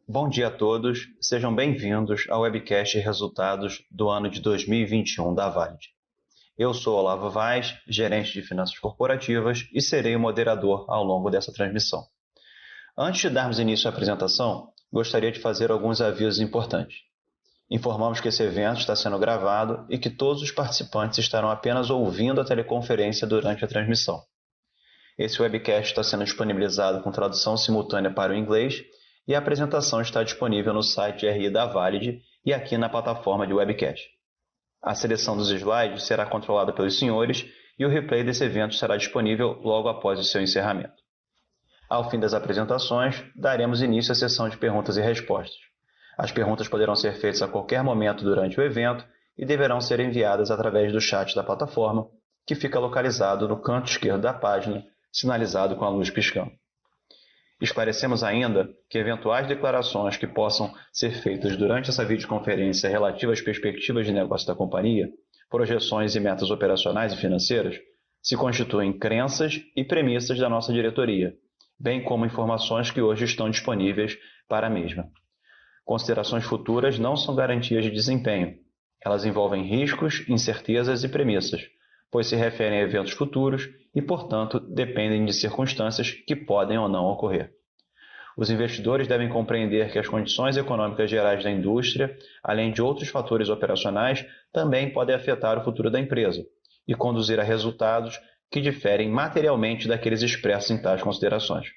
Bom dia a todos, sejam bem-vindos ao webcast Resultados do ano de 2021 da Valid. Eu sou Olavo Vaz, gerente de finanças corporativas e serei o moderador ao longo dessa transmissão. Antes de darmos início à apresentação, gostaria de fazer alguns avisos importantes. Informamos que esse evento está sendo gravado e que todos os participantes estarão apenas ouvindo a teleconferência durante a transmissão. Esse webcast está sendo disponibilizado com tradução simultânea para o inglês e a apresentação está disponível no site RI da Valid e aqui na plataforma de webcast. A seleção dos slides será controlada pelos senhores e o replay desse evento será disponível logo após o seu encerramento. Ao fim das apresentações, daremos início à sessão de perguntas e respostas. As perguntas poderão ser feitas a qualquer momento durante o evento e deverão ser enviadas através do chat da plataforma, que fica localizado no canto esquerdo da página, sinalizado com a luz piscando. Esclarecemos ainda que eventuais declarações que possam ser feitas durante essa videoconferência relativas às perspectivas de negócio da companhia, projeções e metas operacionais e financeiras, se constituem crenças e premissas da nossa diretoria, bem como informações que hoje estão disponíveis para a mesma. Considerações futuras não são garantias de desempenho. Elas envolvem riscos, incertezas e premissas, pois se referem a eventos futuros e, portanto, dependem de circunstâncias que podem ou não ocorrer. Os investidores devem compreender que as condições econômicas gerais da indústria, além de outros fatores operacionais, também podem afetar o futuro da empresa e conduzir a resultados que diferem materialmente daqueles expressos em tais considerações.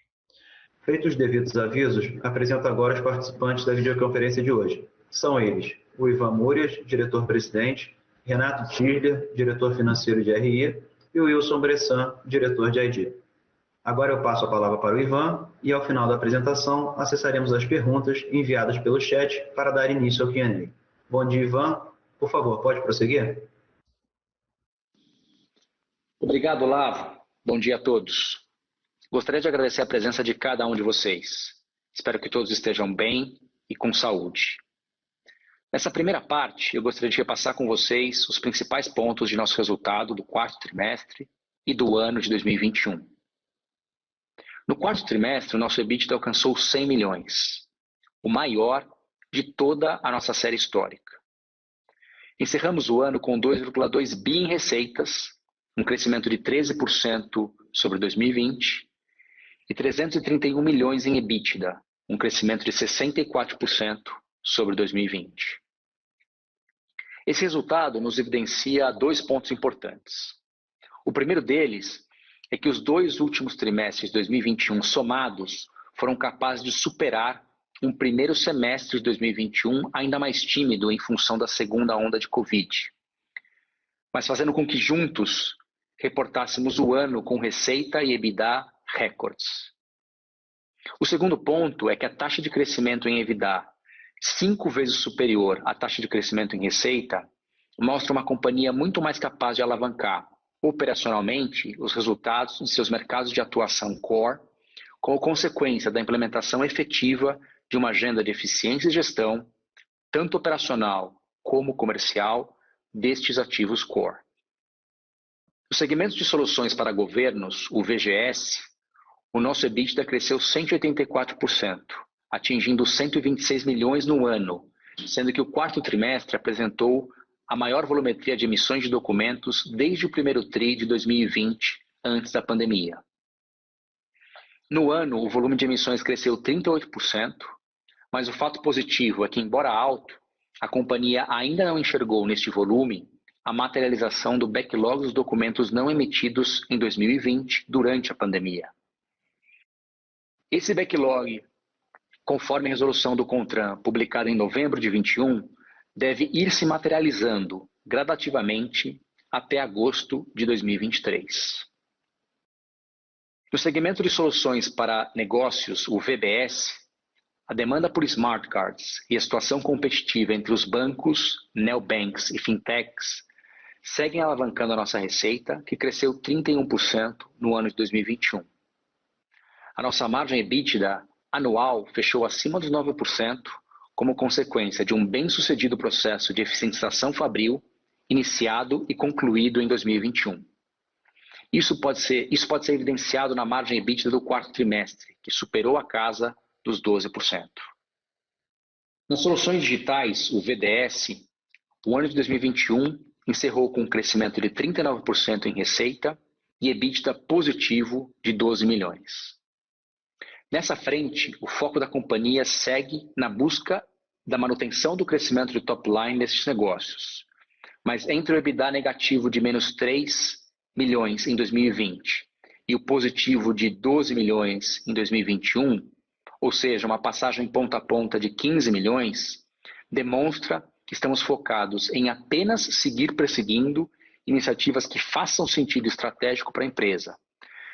Feitos os devidos avisos, apresento agora os participantes da videoconferência de hoje. São eles: o Ivan Murias, diretor-presidente, Renato Tisler, diretor financeiro de RI, e o Wilson Bressan, diretor de ID. Agora eu passo a palavra para o Ivan e, ao final da apresentação, acessaremos as perguntas enviadas pelo chat para dar início ao Q&A. Bom dia, Ivan. Por favor, pode prosseguir? Obrigado, Olavo. Bom dia a todos. Gostaria de agradecer a presença de cada um de vocês. Espero que todos estejam bem e com saúde. Nessa primeira parte, eu gostaria de repassar com vocês os principais pontos de nosso resultado do quarto trimestre e do ano de 2021. No quarto trimestre, o nosso EBITDA alcançou 100 milhões, o maior de toda a nossa série histórica. Encerramos o ano com 2,2 bi em receitas, um crescimento de 13% sobre 2020, e 331 milhões em EBITDA, um crescimento de 64% sobre 2020. Esse resultado nos evidencia dois pontos importantes. O primeiro deles é que os dois últimos trimestres de 2021 somados foram capazes de superar um primeiro semestre de 2021 ainda mais tímido em função da segunda onda de Covid, mas fazendo com que juntos reportássemos o ano com receita e EBITDA recordes. O segundo ponto é que a taxa de crescimento em EBITDA, 5 vezes superior à taxa de crescimento em receita, mostra uma companhia muito mais capaz de alavancar operacionalmente os resultados de seus mercados de atuação core, como consequência da implementação efetiva de uma agenda de eficiência e gestão, tanto operacional como comercial, destes ativos core. No segmento de soluções para governos, o VGS, o nosso EBITDA cresceu 184%, atingindo 126 milhões no ano, sendo que o quarto trimestre apresentou a maior volumetria de emissões de documentos desde o primeiro TRI de 2020, antes da pandemia. No ano, o volume de emissões cresceu 38%, mas o fato positivo é que, embora alto, a companhia ainda não enxergou neste volume a materialização do backlog dos documentos não emitidos em 2020, durante a pandemia. Esse backlog, conforme a resolução do CONTRAN, publicada em novembro de 2021, deve ir se materializando gradativamente até agosto de 2023. No segmento de soluções para negócios, o VBS, a demanda por smart cards e a situação competitiva entre os bancos, neobanks e fintechs seguem alavancando a nossa receita, que cresceu 31% no ano de 2021. A nossa margem EBITDA anual fechou acima dos 9%, como consequência de um bem-sucedido processo de eficientização fabril, iniciado e concluído em 2021. Isso pode ser evidenciado na margem EBITDA do quarto trimestre, que superou a casa dos 12%. Nas soluções digitais, o VDS, o ano de 2021 encerrou com um crescimento de 39% em receita e EBITDA positivo de 12 milhões. Nessa frente, o foco da companhia segue na busca da manutenção do crescimento de top line desses negócios. Mas entre o EBITDA negativo de menos 3 milhões em 2020 e o positivo de 12 milhões em 2021, ou seja, uma passagem ponta a ponta de 15 milhões, demonstra que estamos focados em apenas seguir perseguindo iniciativas que façam sentido estratégico para a empresa,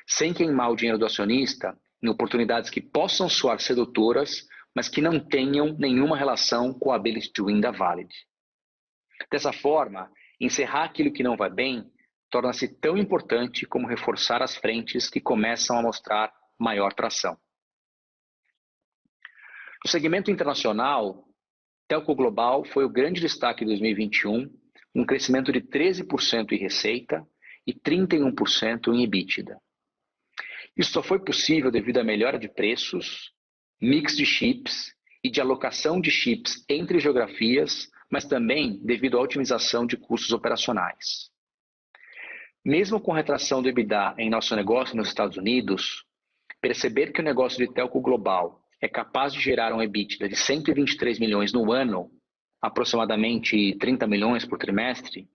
sem queimar o dinheiro do acionista em oportunidades que possam soar sedutoras, mas que não tenham nenhuma relação com a ability to win da Valid. Dessa forma, encerrar aquilo que não vai bem torna-se tão importante como reforçar as frentes que começam a mostrar maior tração. No segmento internacional, Telco Global foi o grande destaque de 2021, um crescimento de 13% em receita e 31% em EBITDA. Isso só foi possível devido à melhora de preços, mix de chips e de alocação de chips entre geografias, mas também devido à otimização de custos operacionais. Mesmo com a retração do EBITDA em nosso negócio nos Estados Unidos, perceber que o negócio de Telco Global é capaz de gerar um EBITDA de 123 milhões no ano, aproximadamente 30 milhões por trimestre,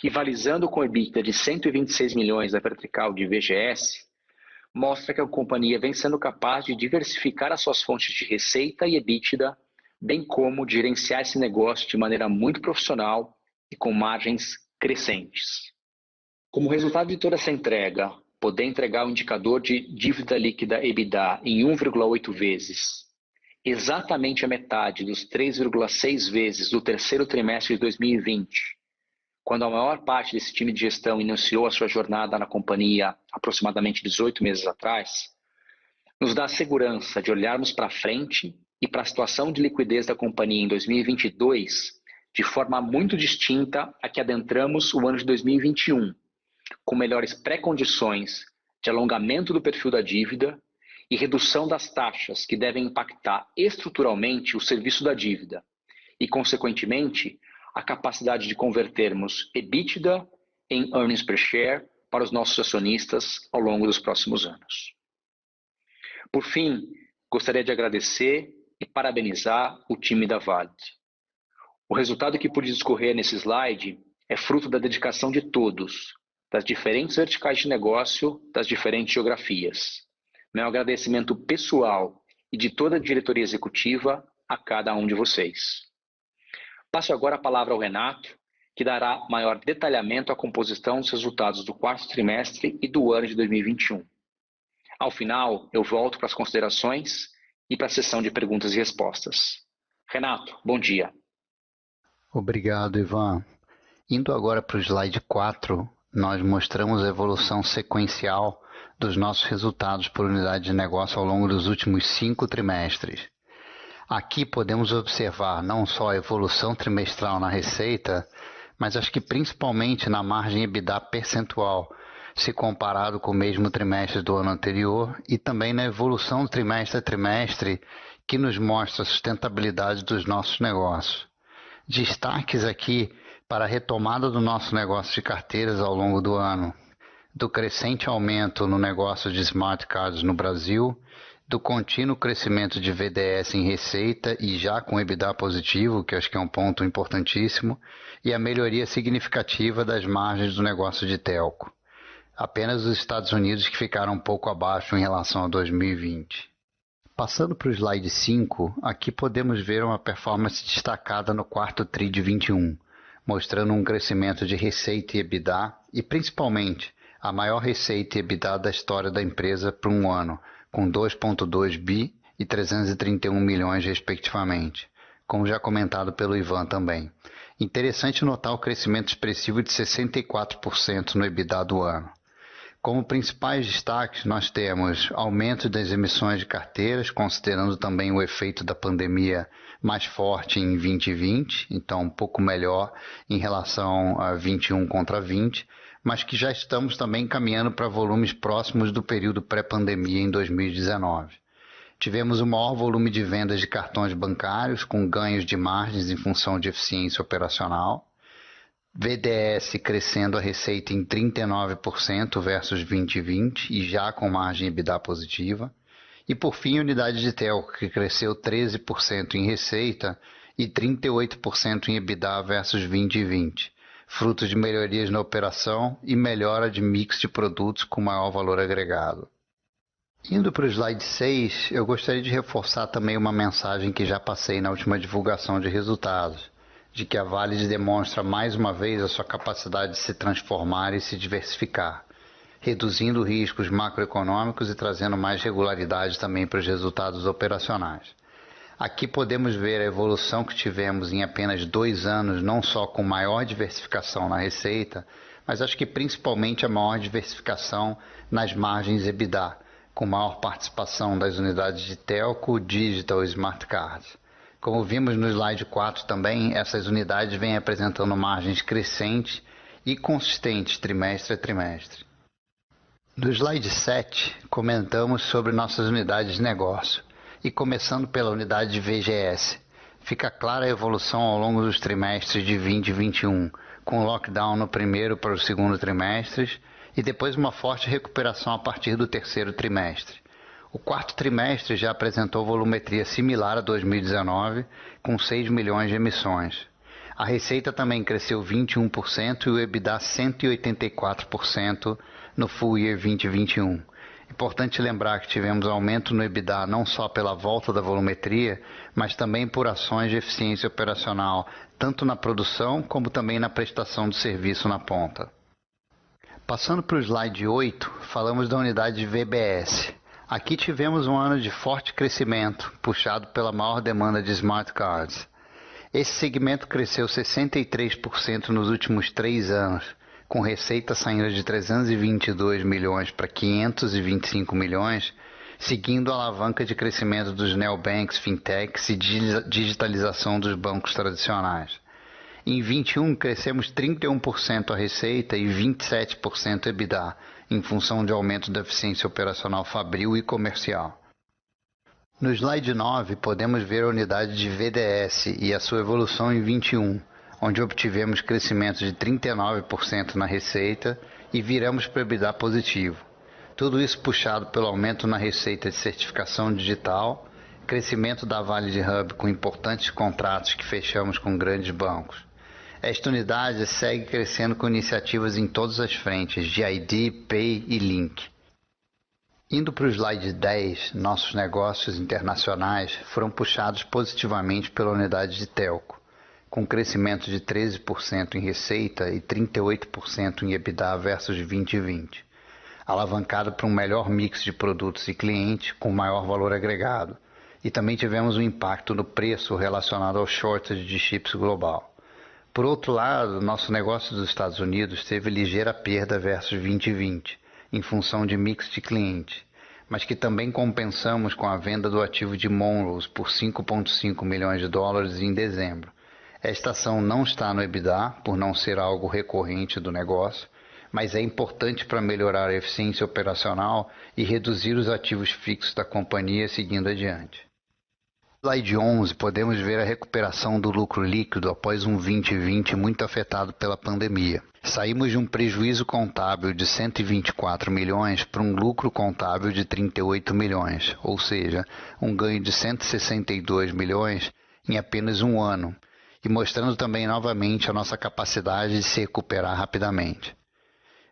rivalizando com o EBITDA de 126 milhões da vertical de VGS, mostra que a companhia vem sendo capaz de diversificar as suas fontes de receita e EBITDA, bem como de gerenciar esse negócio de maneira muito profissional e com margens crescentes. Como resultado de toda essa entrega, poder entregar o indicador de dívida líquida EBITDA em 1,8 vezes, exatamente a metade dos 3,6 vezes do terceiro trimestre de 2020, quando a maior parte desse time de gestão iniciou a sua jornada na companhia aproximadamente 18 meses atrás, nos dá a segurança de olharmos para frente e para a situação de liquidez da companhia em 2022 de forma muito distinta a que adentramos o ano de 2021, com melhores pré-condições de alongamento do perfil da dívida e redução das taxas que devem impactar estruturalmente o serviço da dívida e, consequentemente, a capacidade de convertermos EBITDA em earnings per share para os nossos acionistas ao longo dos próximos anos. Por fim, gostaria de agradecer e parabenizar o time da Valid. O resultado que pude discorrer nesse slide é fruto da dedicação de todos, das diferentes verticais de negócio, das diferentes geografias. Meu agradecimento pessoal e de toda a diretoria executiva a cada um de vocês. Passo agora a palavra ao Renato, que dará maior detalhamento à composição dos resultados do quarto trimestre e do ano de 2021. Ao final, eu volto para as considerações e para a sessão de perguntas e respostas. Renato, bom dia. Obrigado, Ivan. Indo agora para o slide 4, nós mostramos a evolução sequencial dos nossos resultados por unidade de negócio ao longo dos últimos 5 trimestres. Aqui podemos observar não só a evolução trimestral na receita, mas acho que principalmente na margem EBITDA percentual, se comparado com o mesmo trimestre do ano anterior, e também na evolução trimestre a trimestre, que nos mostra a sustentabilidade dos nossos negócios. Destaques aqui para a retomada do nosso negócio de carteiras ao longo do ano, do crescente aumento no negócio de smart cards no Brasil, do contínuo crescimento de VDS em receita e já com EBITDA positivo, que acho que é um ponto importantíssimo, e a melhoria significativa das margens do negócio de telco. Apenas os Estados Unidos que ficaram um pouco abaixo em relação a 2020. Passando para o slide 5, aqui podemos ver uma performance destacada no quarto TRI de 21, mostrando um crescimento de receita e EBITDA e principalmente a maior receita e EBITDA da história da empresa por um ano, com 2,2 bi e 331 milhões respectivamente, como já comentado pelo Ivan também. Interessante notar o crescimento expressivo de 64% no EBITDA do ano. Como principais destaques, nós temos aumento das emissões de carteiras, considerando também o efeito da pandemia mais forte em 2020, então um pouco melhor em relação a 21 contra 20, mas que já estamos também caminhando para volumes próximos do período pré-pandemia em 2019. Tivemos o maior volume de vendas de cartões bancários, com ganhos de margens em função de eficiência operacional. VDS crescendo a receita em 39% versus 2020 e já com margem EBITDA positiva. E por fim, unidade de telco, que cresceu 13% em receita e 38% em EBITDA versus 2020, fruto de melhorias na operação e melhora de mix de produtos com maior valor agregado. Indo para o slide 6, eu gostaria de reforçar também uma mensagem que já passei na última divulgação de resultados, de que a Valid demonstra mais uma vez a sua capacidade de se transformar e se diversificar, reduzindo riscos macroeconômicos e trazendo mais regularidade também para os resultados operacionais. Aqui podemos ver a evolução que tivemos em apenas 2 anos, não só com maior diversificação na receita, mas acho que principalmente a maior diversificação nas margens EBITDA, com maior participação das unidades de telco, digital e smart cards. Como vimos no slide 4 também, essas unidades vêm apresentando margens crescentes e consistentes trimestre a trimestre. No slide 7, comentamos sobre nossas unidades de negócio e começando pela unidade de VGS. Fica clara a evolução ao longo dos trimestres de 2021, com lockdown no primeiro para o segundo trimestres e depois uma forte recuperação a partir do terceiro trimestre. O quarto trimestre já apresentou volumetria similar a 2019, com 6 milhões de emissões. A receita também cresceu 21% e o EBITDA 184% no full year 2021. Importante lembrar que tivemos aumento no EBITDA não só pela volta da volumetria, mas também por ações de eficiência operacional, tanto na produção como também na prestação de serviço na ponta. Passando para o slide 8, falamos da unidade de VBS. Aqui tivemos um ano de forte crescimento, puxado pela maior demanda de smart cards. Esse segmento cresceu 63% nos últimos 3 anos, com receita saindo de 322 milhões para 525 milhões, seguindo a alavanca de crescimento dos neobanks, fintechs e digitalização dos bancos tradicionais. Em 21 crescemos 31% a receita e 27% EBITDA, em função de aumento da eficiência operacional fabril e comercial. No slide 9 podemos ver a unidade de VDS e a sua evolução em 21, onde obtivemos crescimento de 39% na receita e viramos para o EBITDA positivo. Tudo isso puxado pelo aumento na receita de certificação digital, crescimento da Valid Hub com importantes contratos que fechamos com grandes bancos. Esta unidade segue crescendo com iniciativas em todas as frentes, de ID, Pay e Link. Indo para o slide 10, nossos negócios internacionais foram puxados positivamente pela unidade de telco, com crescimento de 13% em receita e 38% em EBITDA versus 2020, alavancado por um melhor mix de produtos e clientes com maior valor agregado, e também tivemos um impacto no preço relacionado ao shortage de chips global. Por outro lado, nosso negócio dos Estados Unidos teve ligeira perda versus 2020, em função de mix de cliente, mas que também compensamos com a venda do ativo de Monrose por 5,5 milhões de dólares em dezembro. Esta ação não está no EBITDA, por não ser algo recorrente do negócio, mas é importante para melhorar a eficiência operacional e reduzir os ativos fixos da companhia seguindo adiante. No slide 11, podemos ver a recuperação do lucro líquido após um 2020 muito afetado pela pandemia. Saímos de um prejuízo contábil de 124 milhões para um lucro contábil de 38 milhões, ou seja, um ganho de 162 milhões em apenas um ano, e mostrando também novamente a nossa capacidade de se recuperar rapidamente.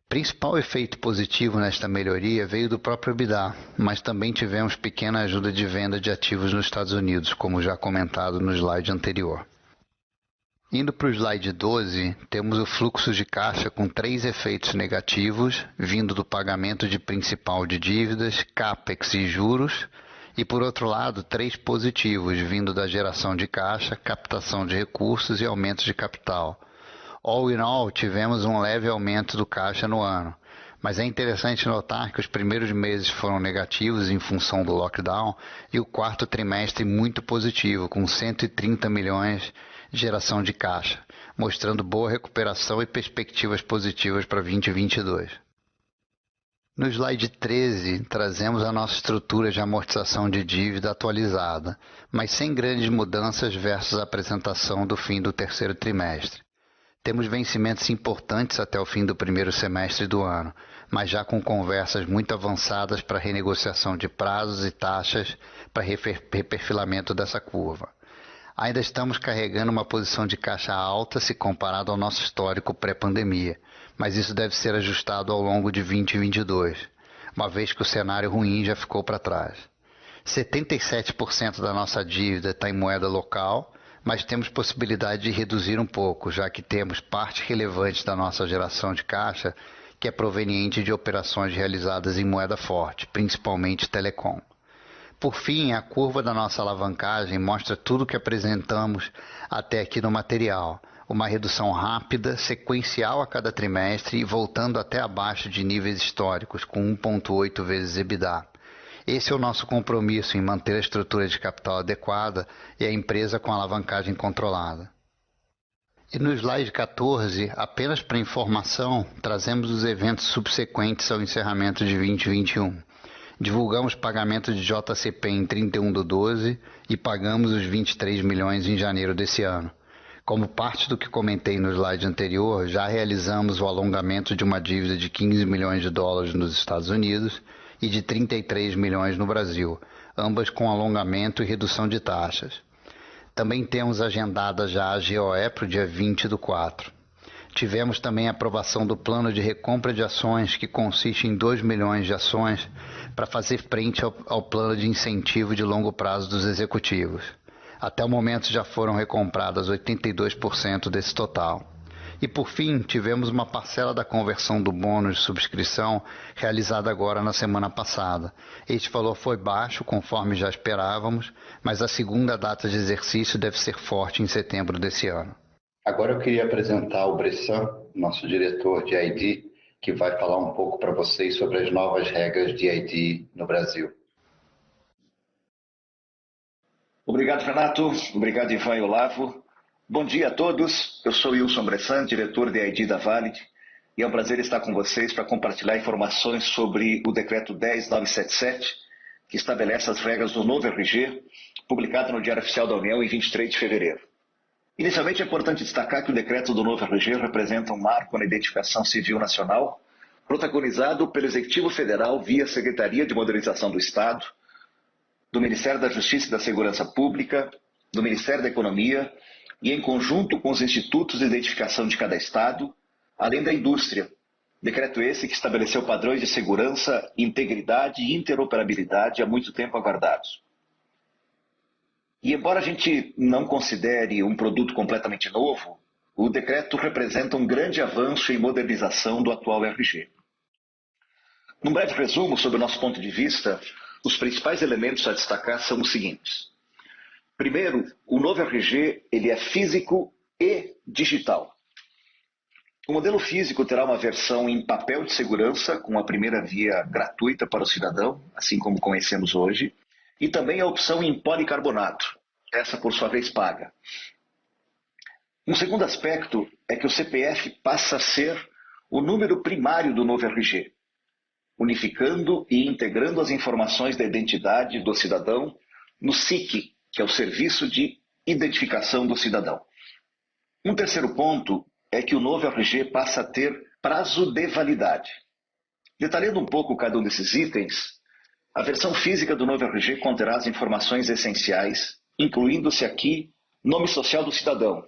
O principal efeito positivo nesta melhoria veio do próprio EBITDA, mas também tivemos pequena ajuda de venda de ativos nos Estados Unidos, como já comentado no slide anterior. Indo para o slide 12, temos o fluxo de caixa com 3 efeitos negativos, vindo do pagamento de principal de dívidas, CAPEX e juros, e por outro lado, 3 positivos, vindo da geração de caixa, captação de recursos e aumento de capital. All in all, tivemos um leve aumento do caixa no ano, mas é interessante notar que os primeiros meses foram negativos em função do lockdown e o quarto trimestre muito positivo, com 130 milhões de geração de caixa, mostrando boa recuperação e perspectivas positivas para 2022. No slide 13, trazemos a nossa estrutura de amortização de dívida atualizada, mas sem grandes mudanças versus a apresentação do fim do terceiro trimestre. Temos vencimentos importantes até o fim do primeiro semestre do ano, mas já com conversas muito avançadas para renegociação de prazos e taxas para reperfilamento dessa curva. Ainda estamos carregando uma posição de caixa alta se comparado ao nosso histórico pré-pandemia, mas isso deve ser ajustado ao longo de 2022, uma vez que o cenário ruim já ficou para trás. 77% da nossa dívida está em moeda local, mas temos possibilidade de reduzir um pouco, já que temos parte relevante da nossa geração de caixa que é proveniente de operações realizadas em moeda forte, principalmente telecom. Por fim, a curva da nossa alavancagem mostra tudo o que apresentamos até aqui no material, uma redução rápida, sequencial a cada trimestre e voltando até abaixo de níveis históricos, com 1,8 vezes EBITDA. Esse é o nosso compromisso em manter a estrutura de capital adequada e a empresa com alavancagem controlada. E no slide 14, apenas para informação, trazemos os eventos subsequentes ao encerramento de 2021. Divulgamos pagamento de JCP em 31/12 e pagamos os 23 milhões em janeiro desse ano. Como parte do que comentei no slide anterior, já realizamos o alongamento de uma dívida de 15 milhões de dólares nos Estados Unidos e de 33 milhões no Brasil, ambas com alongamento e redução de taxas. Também temos agendada já a GOE para o dia 20/4. Tivemos também a aprovação do plano de recompra de ações, que consiste em 2 milhões de ações para fazer frente ao plano de incentivo de longo prazo dos executivos. Até o momento já foram recompradas 82% desse total. E por fim, tivemos uma parcela da conversão do bônus de subscrição realizada agora na semana passada. Este valor foi baixo, conforme já esperávamos, mas a segunda data de exercício deve ser forte em setembro desse ano. Agora eu queria apresentar o Bressan, nosso diretor de ID, que vai falar um pouco para vocês sobre as novas regras de ID no Brasil. Obrigado, Renato. Obrigado, Ivan e Olavo. Bom dia a todos. Eu sou Wilson Bressan, diretor de ID da Valid, e é um prazer estar com vocês para compartilhar informações sobre o Decreto 10977, que estabelece as regras do novo RG, publicado no Diário Oficial da União em 23 de fevereiro. Inicialmente, é importante destacar que o decreto do novo RG representa um marco na identificação civil nacional, protagonizado pelo Executivo Federal via Secretaria de Modernização do Estado, do Ministério da Justiça e da Segurança Pública, do Ministério da Economia e em conjunto com os institutos de identificação de cada estado, além da indústria. Decreto esse que estabeleceu padrões de segurança, integridade e interoperabilidade há muito tempo aguardados. E embora a gente não considere um produto completamente novo, o decreto representa um grande avanço em modernização do atual RG. Num breve resumo sobre o nosso ponto de vista, os principais elementos a destacar são os seguintes. Primeiro, o novo RG ele é físico e digital. O modelo físico terá uma versão em papel de segurança, com a primeira via gratuita para o cidadão, assim como conhecemos hoje, e também a opção em policarbonato, essa por sua vez paga. Um segundo aspecto é que o CPF passa a ser o número primário do novo RG, unificando e integrando as informações da identidade do cidadão no SIC, que é o Serviço de Identificação do Cidadão. Um terceiro ponto é que o novo RG passa a ter prazo de validade. Detalhando um pouco cada um desses itens, a versão física do novo RG conterá as informações essenciais, incluindo-se aqui nome social do cidadão,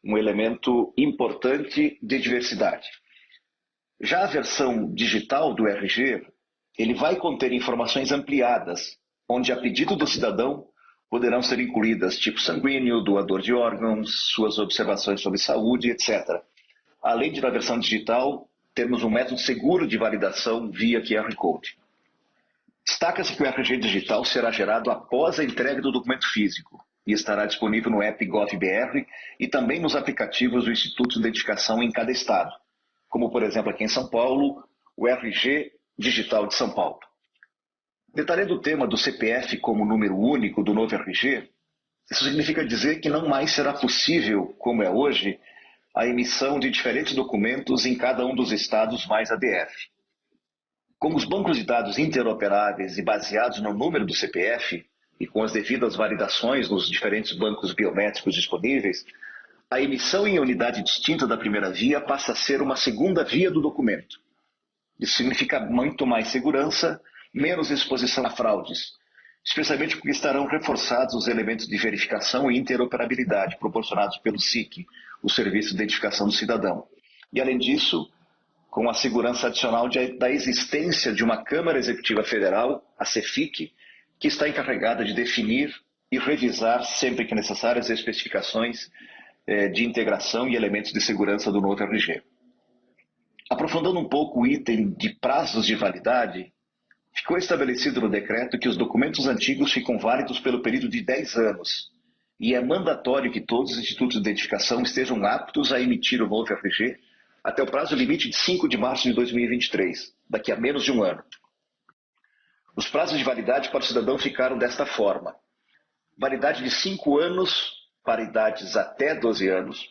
um elemento importante de diversidade. Já a versão digital do RG, ele vai conter informações ampliadas, onde a pedido do cidadão poderão ser incluídas tipo sanguíneo, doador de órgãos, suas observações sobre saúde, etc. Além de, na versão digital, termos um método seguro de validação via QR Code. Destaca-se que o RG digital será gerado após a entrega do documento físico e estará disponível no app GovBR e também nos aplicativos do Instituto de Identificação em cada estado, como, por exemplo, aqui em São Paulo, o RG Digital de São Paulo. Detalhando o tema do CPF como número único do novo RG, isso significa dizer que não mais será possível, como é hoje, a emissão de diferentes documentos em cada um dos estados mais ADF. Com os bancos de dados interoperáveis e baseados no número do CPF e com as devidas validações nos diferentes bancos biométricos disponíveis, a emissão em unidade distinta da primeira via passa a ser uma segunda via do documento. Isso significa muito mais segurança, menos exposição a fraudes, especialmente porque estarão reforçados os elementos de verificação e interoperabilidade proporcionados pelo SIC, o Serviço de Identificação do Cidadão. E, além disso, com a segurança adicional da existência de uma Câmara Executiva Federal, a CEFIC, que está encarregada de definir e revisar, sempre que necessário, as especificações de integração e elementos de segurança do novo RG. Aprofundando um pouco o item de prazos de validade, ficou estabelecido no decreto que os documentos antigos ficam válidos pelo período de 10 anos e é mandatório que todos os institutos de identificação estejam aptos a emitir o novo RG até o prazo limite de 5 de março de 2023, daqui a menos de um ano. Os prazos de validade para o cidadão ficaram desta forma: validade de 5 anos para idades até 12 anos,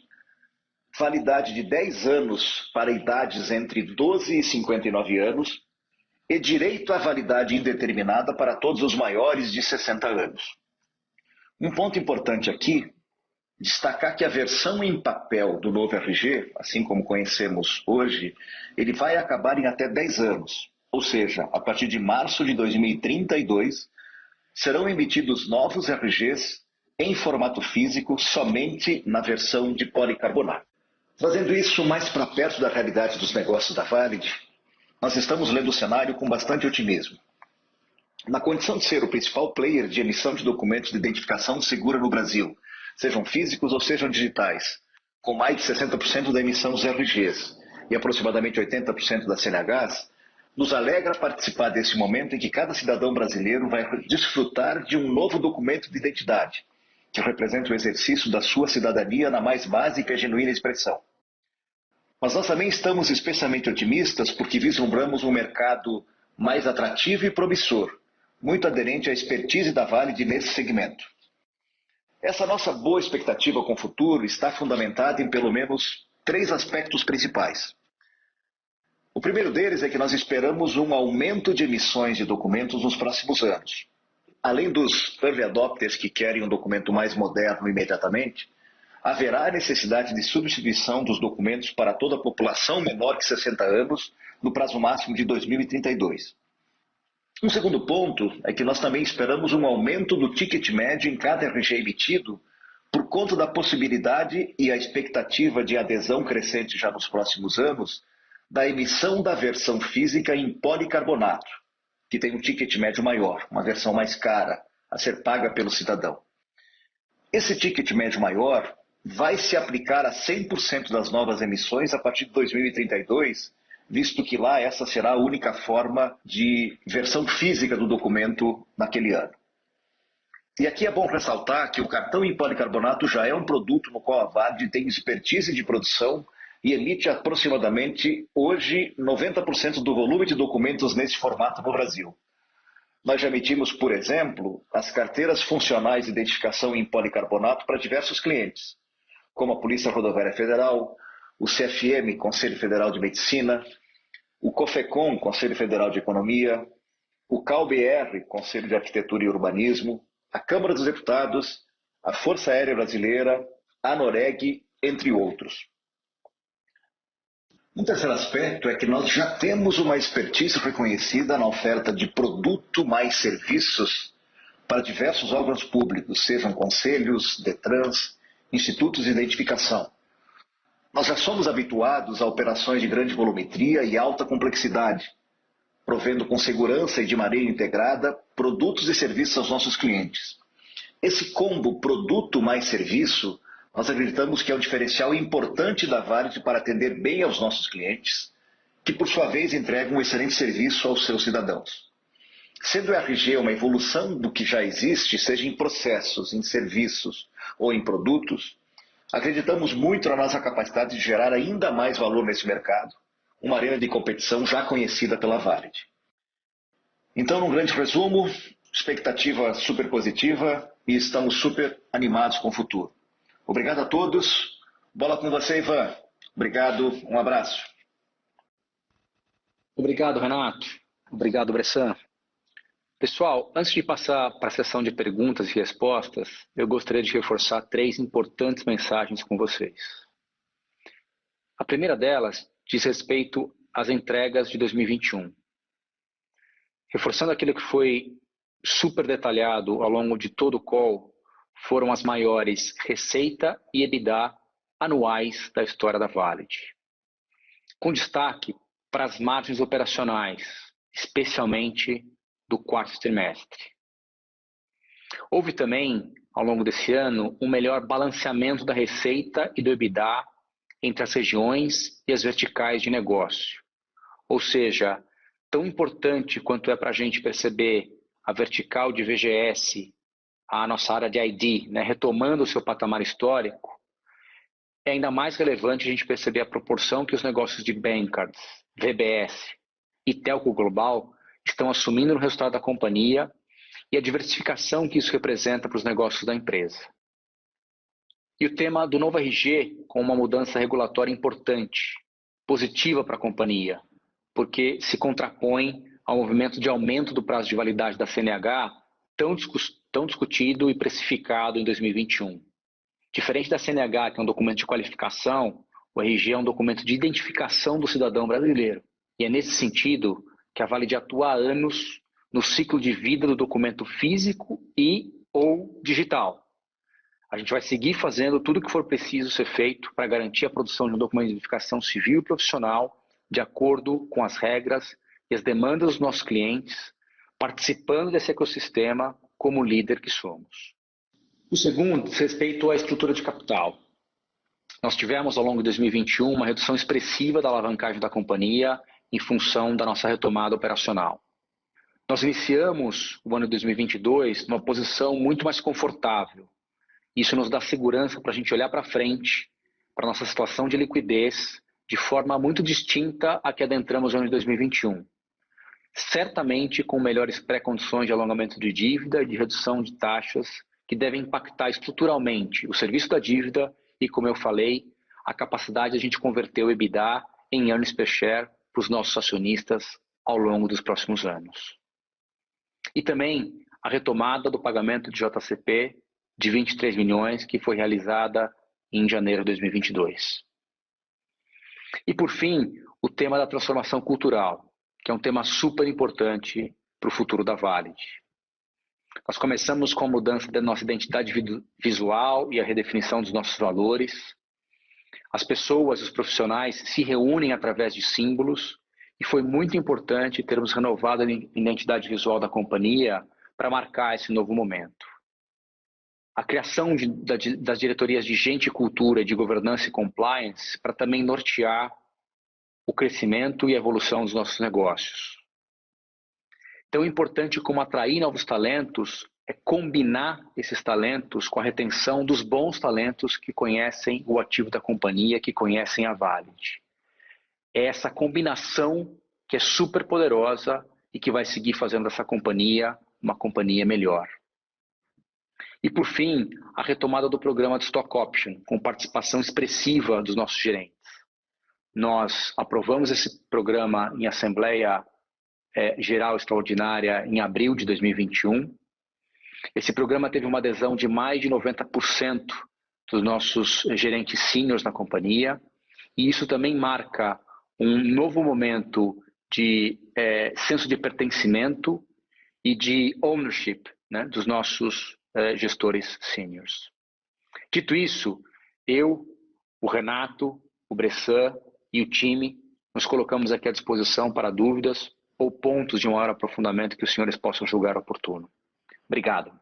validade de 10 anos para idades entre 12 e 59 anos e direito à validade indeterminada para todos os maiores de 60 anos. Um ponto importante aqui, destacar que a versão em papel do novo RG, assim como conhecemos hoje, ele vai acabar em até 10 anos, ou seja, a partir de março de 2032, serão emitidos novos RGs em formato físico somente na versão de policarbonato. Trazendo isso mais para perto da realidade dos negócios da Valid, nós estamos lendo o cenário com bastante otimismo. Na condição de ser o principal player de emissão de documentos de identificação segura no Brasil, sejam físicos ou sejam digitais, com mais de 60% da emissão dos RGs e aproximadamente 80% das CNHs, nos alegra participar desse momento em que cada cidadão brasileiro vai desfrutar de um novo documento de identidade, que representa o exercício da sua cidadania na mais básica e genuína expressão. Mas nós também estamos especialmente otimistas porque vislumbramos um mercado mais atrativo e promissor, muito aderente à expertise da Valid nesse segmento. Essa nossa boa expectativa com o futuro está fundamentada em pelo menos 3 aspectos principais. O primeiro deles é que nós esperamos um aumento de emissões de documentos nos próximos anos. Além dos early adopters que querem um documento mais moderno imediatamente, haverá necessidade de substituição dos documentos para toda a população menor que 60 anos no prazo máximo de 2032. Um segundo ponto é que nós também esperamos um aumento do ticket médio em cada RG emitido por conta da possibilidade e a expectativa de adesão crescente já nos próximos anos da emissão da versão física em policarbonato, que tem um ticket médio maior, uma versão mais cara, a ser paga pelo cidadão. Esse ticket médio maior vai se aplicar a 100% das novas emissões a partir de 2032, visto que lá essa será a única forma de versão física do documento naquele ano. E aqui é bom ressaltar que o cartão em policarbonato já é um produto no qual a Valid tem expertise de produção e emite aproximadamente, hoje, 90% do volume de documentos nesse formato no Brasil. Nós já emitimos, por exemplo, as carteiras funcionais de identificação em policarbonato para diversos clientes, como a Polícia Rodoviária Federal, o CFM, Conselho Federal de Medicina, o COFECOM, Conselho Federal de Economia, o CAUBR, Conselho de Arquitetura e Urbanismo, a Câmara dos Deputados, a Força Aérea Brasileira, a Noreg, entre outros. Um terceiro aspecto é que nós já temos uma expertise reconhecida na oferta de produto mais serviços para diversos órgãos públicos, sejam conselhos, DETRANs, institutos de identificação. Nós já somos habituados a operações de grande volumetria e alta complexidade, provendo com segurança e de maneira integrada produtos e serviços aos nossos clientes. Esse combo produto mais serviço, nós acreditamos que é um diferencial importante da Valid para atender bem aos nossos clientes, que por sua vez entregam um excelente serviço aos seus cidadãos. Sendo o RG uma evolução do que já existe, seja em processos, em serviços ou em produtos, acreditamos muito na nossa capacidade de gerar ainda mais valor nesse mercado, uma arena de competição já conhecida pela Valid. Então, num grande resumo, expectativa super positiva e estamos super animados com o futuro. Obrigado a todos. Bola com você, Ivan. Obrigado, um abraço. Obrigado, Renato. Obrigado, Bressan. Pessoal, antes de passar para a sessão de perguntas e respostas, eu gostaria de reforçar 3 importantes mensagens com vocês. A primeira delas diz respeito às entregas de 2021. Reforçando aquilo que foi super detalhado ao longo de todo o call, foram as maiores receita e EBITDA anuais da história da Valid. Com destaque para as margens operacionais, especialmente do quarto trimestre. Houve também, ao longo desse ano, um melhor balanceamento da receita e do EBITDA entre as regiões e as verticais de negócio. Ou seja, tão importante quanto é para a gente perceber a vertical de VGS, a nossa área de ID, retomando o seu patamar histórico, é ainda mais relevante a gente perceber a proporção que os negócios de Bankcards, VBS e Telco Global estão assumindo no resultado da companhia e a diversificação que isso representa para os negócios da empresa. E o tema do novo RG com uma mudança regulatória importante, positiva para a companhia, porque se contrapõe ao movimento de aumento do prazo de validade da CNH tão discutido e precificado em 2021. Diferente da CNH, que é um documento de qualificação, o RG é um documento de identificação do cidadão brasileiro. E é nesse sentido que a Valid atua há anos no ciclo de vida do documento físico e ou digital. A gente vai seguir fazendo tudo o que for preciso ser feito para garantir a produção de um documento de identificação civil e profissional de acordo com as regras e as demandas dos nossos clientes, participando desse ecossistema como líder que somos. O segundo diz respeito à estrutura de capital. Nós tivemos ao longo de 2021 uma redução expressiva da alavancagem da companhia em função da nossa retomada operacional. Nós iniciamos o ano de 2022 numa posição muito mais confortável. Isso nos dá segurança para a gente olhar para frente, para a nossa situação de liquidez, de forma muito distinta à que adentramos o ano de 2021. Certamente com melhores pré-condições de alongamento de dívida e de redução de taxas que devem impactar estruturalmente o serviço da dívida e, como eu falei, a capacidade de a gente converter o EBITDA em earnings per share para os nossos acionistas ao longo dos próximos anos. E também a retomada do pagamento de JCP de 23 milhões que foi realizada em janeiro de 2022. E por fim, o tema da transformação cultural, que é um tema super importante para o futuro da Valid. Nós começamos com a mudança da nossa identidade visual e a redefinição dos nossos valores. As pessoas, os profissionais se reúnem através de símbolos e foi muito importante termos renovado a identidade visual da companhia para marcar esse novo momento. A criação das diretorias de gente e cultura, de governança e compliance para também nortear o crescimento e a evolução dos nossos negócios. Tão importante como atrair novos talentos é combinar esses talentos com a retenção dos bons talentos que conhecem o ativo da companhia, que conhecem a Valid. É essa combinação que é super poderosa e que vai seguir fazendo dessa companhia uma companhia melhor. E por fim, a retomada do programa de Stock Option, com participação expressiva dos nossos gerentes. Nós aprovamos esse programa em Assembleia Geral Extraordinária em abril de 2021. Esse programa teve uma adesão de mais de 90% dos nossos gerentes seniors na companhia, e isso também marca um novo momento de senso de pertencimento e de ownership, dos nossos gestores seniors. Dito isso, eu, o Renato, o Bressan e o time nos colocamos aqui à disposição para dúvidas ou pontos de maior aprofundamento que os senhores possam julgar oportuno. Obrigado.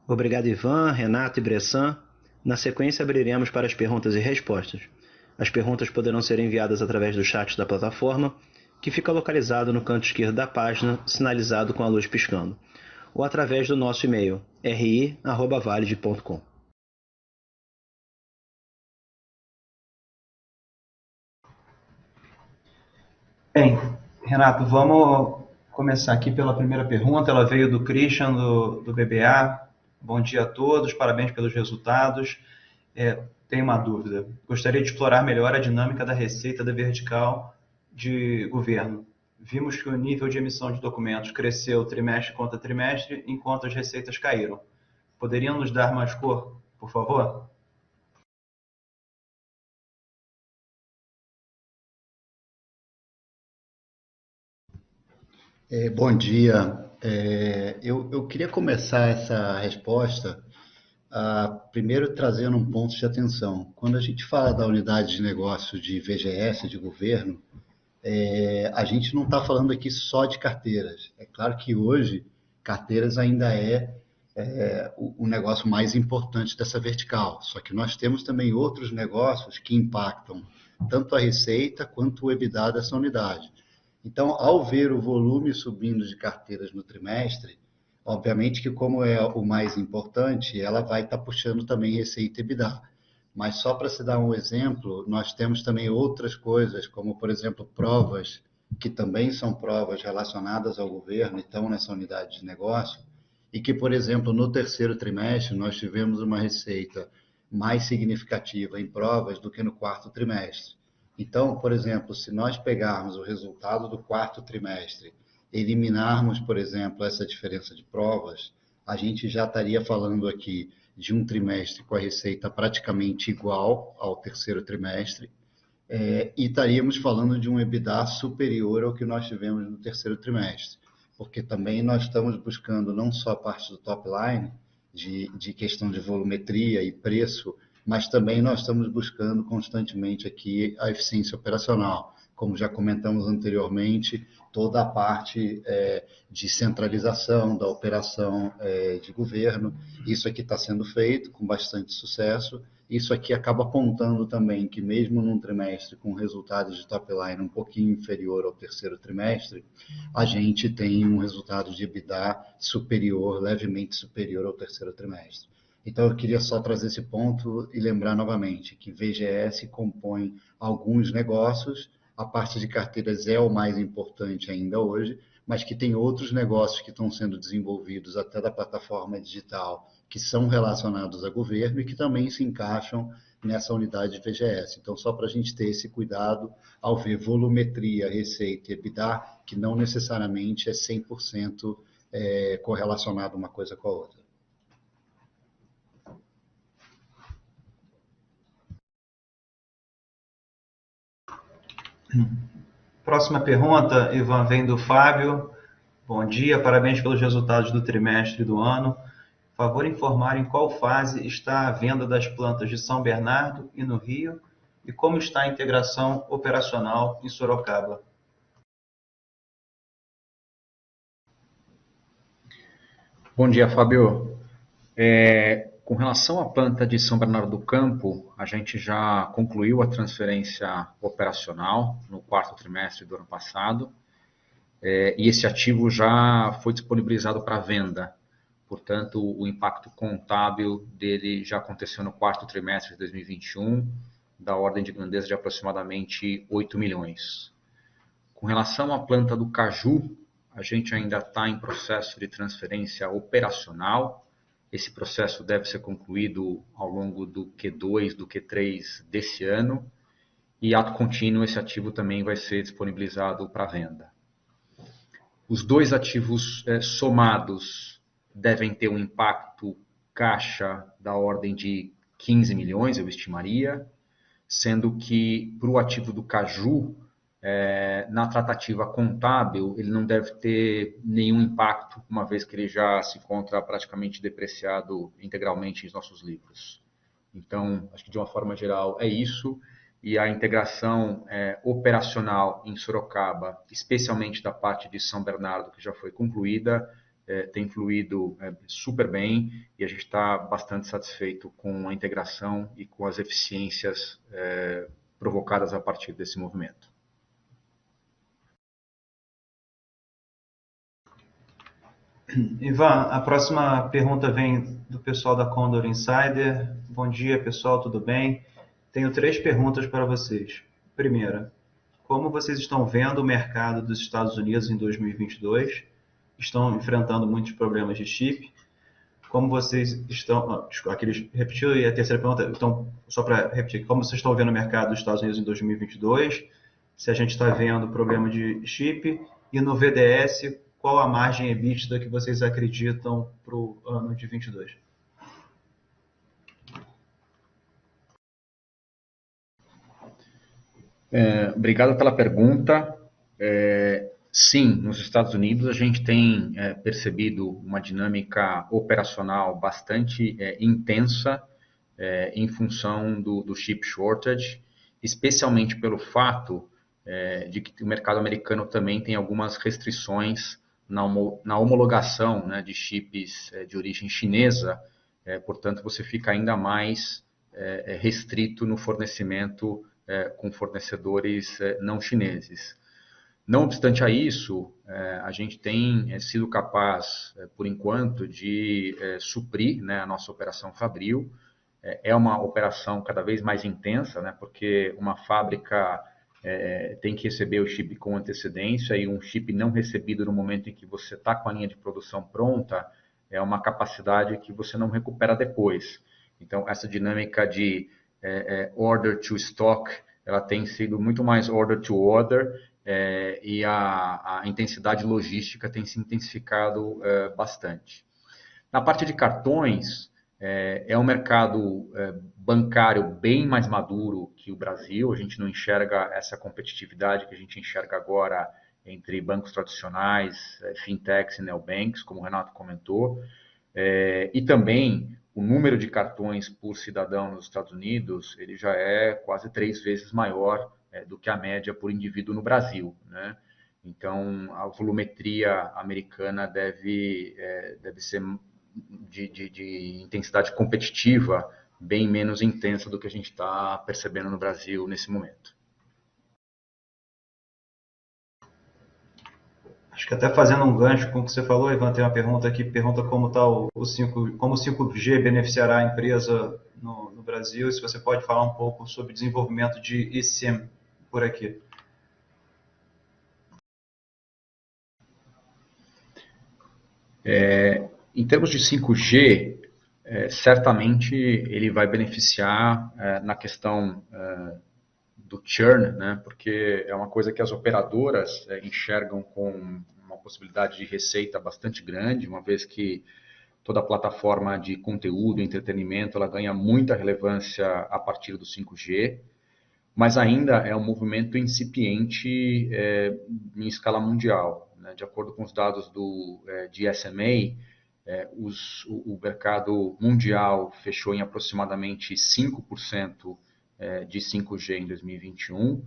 Obrigado, Ivan, Renato e Bressan. Na sequência, abriremos para as perguntas e respostas. As perguntas poderão ser enviadas através do chat da plataforma, que fica localizado no canto esquerdo da página, sinalizado com a luz piscando, ou através do nosso e-mail, ri@valid.com. Bem, Renato, vamos começar aqui pela primeira pergunta. Ela veio do Christian, do BBA. Bom dia a todos, parabéns pelos resultados. Tenho uma dúvida. Gostaria de explorar melhor a dinâmica da receita da vertical de governo. vimos que o nível de emissão de documentos cresceu trimestre contra trimestre, enquanto as receitas caíram. Poderiam nos dar mais cor, por favor? Bom dia. Eu queria começar essa resposta primeiro trazendo um ponto de atenção. Quando a gente fala da unidade de negócio de VGS, de governo, a gente não está falando aqui só de carteiras. É claro que hoje carteiras ainda o negócio mais importante dessa vertical. Só que nós temos também outros negócios que impactam tanto a receita quanto o EBITDA dessa unidade. Então, ao ver o volume subindo de carteiras no trimestre, obviamente que como é o mais importante, ela vai estar puxando também receita e EBITDA. Mas só para se dar um exemplo, nós temos também outras coisas, como, por exemplo, provas, que também são provas relacionadas ao governo e estão nessa unidade de negócio, e que, por exemplo, no terceiro trimestre, nós tivemos uma receita mais significativa em provas do que no quarto trimestre. Então, por exemplo, se nós pegarmos o resultado do quarto trimestre, eliminarmos, por exemplo, essa diferença de provas, a gente já estaria falando aqui de um trimestre com a receita praticamente igual ao terceiro trimestre, e estaríamos falando de um EBITDA superior ao que nós tivemos no terceiro trimestre, porque também nós estamos buscando não só a parte do top line, de questão de volumetria e preço, mas também nós estamos buscando constantemente aqui a eficiência operacional. Como já comentamos anteriormente, toda a parte de centralização da operação de governo, isso aqui está sendo feito com bastante sucesso. Isso aqui acaba apontando também que mesmo num trimestre com resultados de top line um pouquinho inferior ao terceiro trimestre, a gente tem um resultado de EBITDA superior, levemente superior ao terceiro trimestre. Então, eu queria só trazer esse ponto e lembrar novamente que VGS compõe alguns negócios, a parte de carteiras é o mais importante ainda hoje, mas que tem outros negócios que estão sendo desenvolvidos até da plataforma digital, que são relacionados a governo e que também se encaixam nessa unidade de VGS. Então, só para a gente ter esse cuidado ao ver volumetria, receita e EBITDA, que não necessariamente é 100% correlacionado uma coisa com a outra. Próxima pergunta, Ivan, vem do Fábio. Bom dia, parabéns pelos resultados do trimestre do ano. Favor informar em qual fase está a venda das plantas de São Bernardo e no Rio e como está a integração operacional em Sorocaba. Bom dia, Fábio. Com relação à planta de São Bernardo do Campo, a gente já concluiu a transferência operacional no quarto trimestre do ano passado, e esse ativo já foi disponibilizado para venda. Portanto, o impacto contábil dele já aconteceu no quarto trimestre de 2021, da ordem de grandeza de aproximadamente 8 milhões. Com relação à planta do Caju, a gente ainda está em processo de transferência operacional. Esse processo deve ser concluído ao longo do Q2, do Q3 desse ano. E, ato contínuo, esse ativo também vai ser disponibilizado para venda. Os dois ativos somados devem ter um impacto caixa da ordem de 15 milhões, eu estimaria, sendo que para o ativo do Caju, na tratativa contábil, ele não deve ter nenhum impacto, uma vez que ele já se encontra praticamente depreciado integralmente em nossos livros. Então, acho que de uma forma geral é isso, e a integração operacional em Sorocaba, especialmente da parte de São Bernardo, que já foi concluída, tem fluído super bem, e a gente está bastante satisfeito com a integração e com as eficiências provocadas a partir desse movimento. Ivan, a próxima pergunta vem do pessoal da Condor Insider. Bom dia, pessoal, tudo bem? Tenho 3 perguntas para vocês. Primeira, como vocês estão vendo o mercado dos Estados Unidos em 2022? Estão enfrentando muitos problemas de chip? Como vocês estão... repetiu, e a terceira pergunta, então, só para repetir, como vocês estão vendo o mercado dos Estados Unidos em 2022? se a gente está vendo problema de chip, e no VDS, qual a margem EBITDA que vocês acreditam para o ano de 22? Obrigado pela pergunta. Sim, nos Estados Unidos a gente tem percebido uma dinâmica operacional bastante intensa em função do chip shortage, especialmente pelo fato de que o mercado americano também tem algumas restrições na homologação, né, de chips de origem chinesa, portanto você fica ainda mais restrito no fornecimento com fornecedores não chineses. Não obstante a isso, a gente tem sido capaz, por enquanto, de suprir, né, a nossa operação Fabril. É uma operação cada vez mais intensa, né, porque uma fábrica tem que receber o chip com antecedência, e um chip não recebido no momento em que você está com a linha de produção pronta é uma capacidade que você não recupera depois. Então, essa dinâmica de order to stock, ela tem sido muito mais order to order, e a intensidade logística tem se intensificado bastante. Na parte de cartões, é um mercado bancário bem mais maduro que o Brasil. A gente não enxerga essa competitividade que a gente enxerga agora entre bancos tradicionais, fintechs e neobanks, como o Renato comentou. E também o número de cartões por cidadão nos Estados Unidos, ele já é quase 3 vezes maior do que a média por indivíduo no Brasil, né? Então, a volumetria americana deve ser de intensidade competitiva bem menos intensa do que a gente está percebendo no Brasil nesse momento. Acho que até fazendo um gancho com o que você falou, Ivan, tem uma pergunta aqui, pergunta como está como o 5G beneficiará a empresa no Brasil, e se você pode falar um pouco sobre desenvolvimento de eSIM por aqui. Em termos de 5G, certamente ele vai beneficiar na questão do churn, né? Porque é uma coisa que as operadoras enxergam com uma possibilidade de receita bastante grande, uma vez que toda a plataforma de conteúdo e entretenimento ela ganha muita relevância a partir do 5G, mas ainda é um movimento incipiente em escala mundial, né? De acordo com os dados do GSMA, o mercado mundial fechou em aproximadamente 5% de 5G em 2021,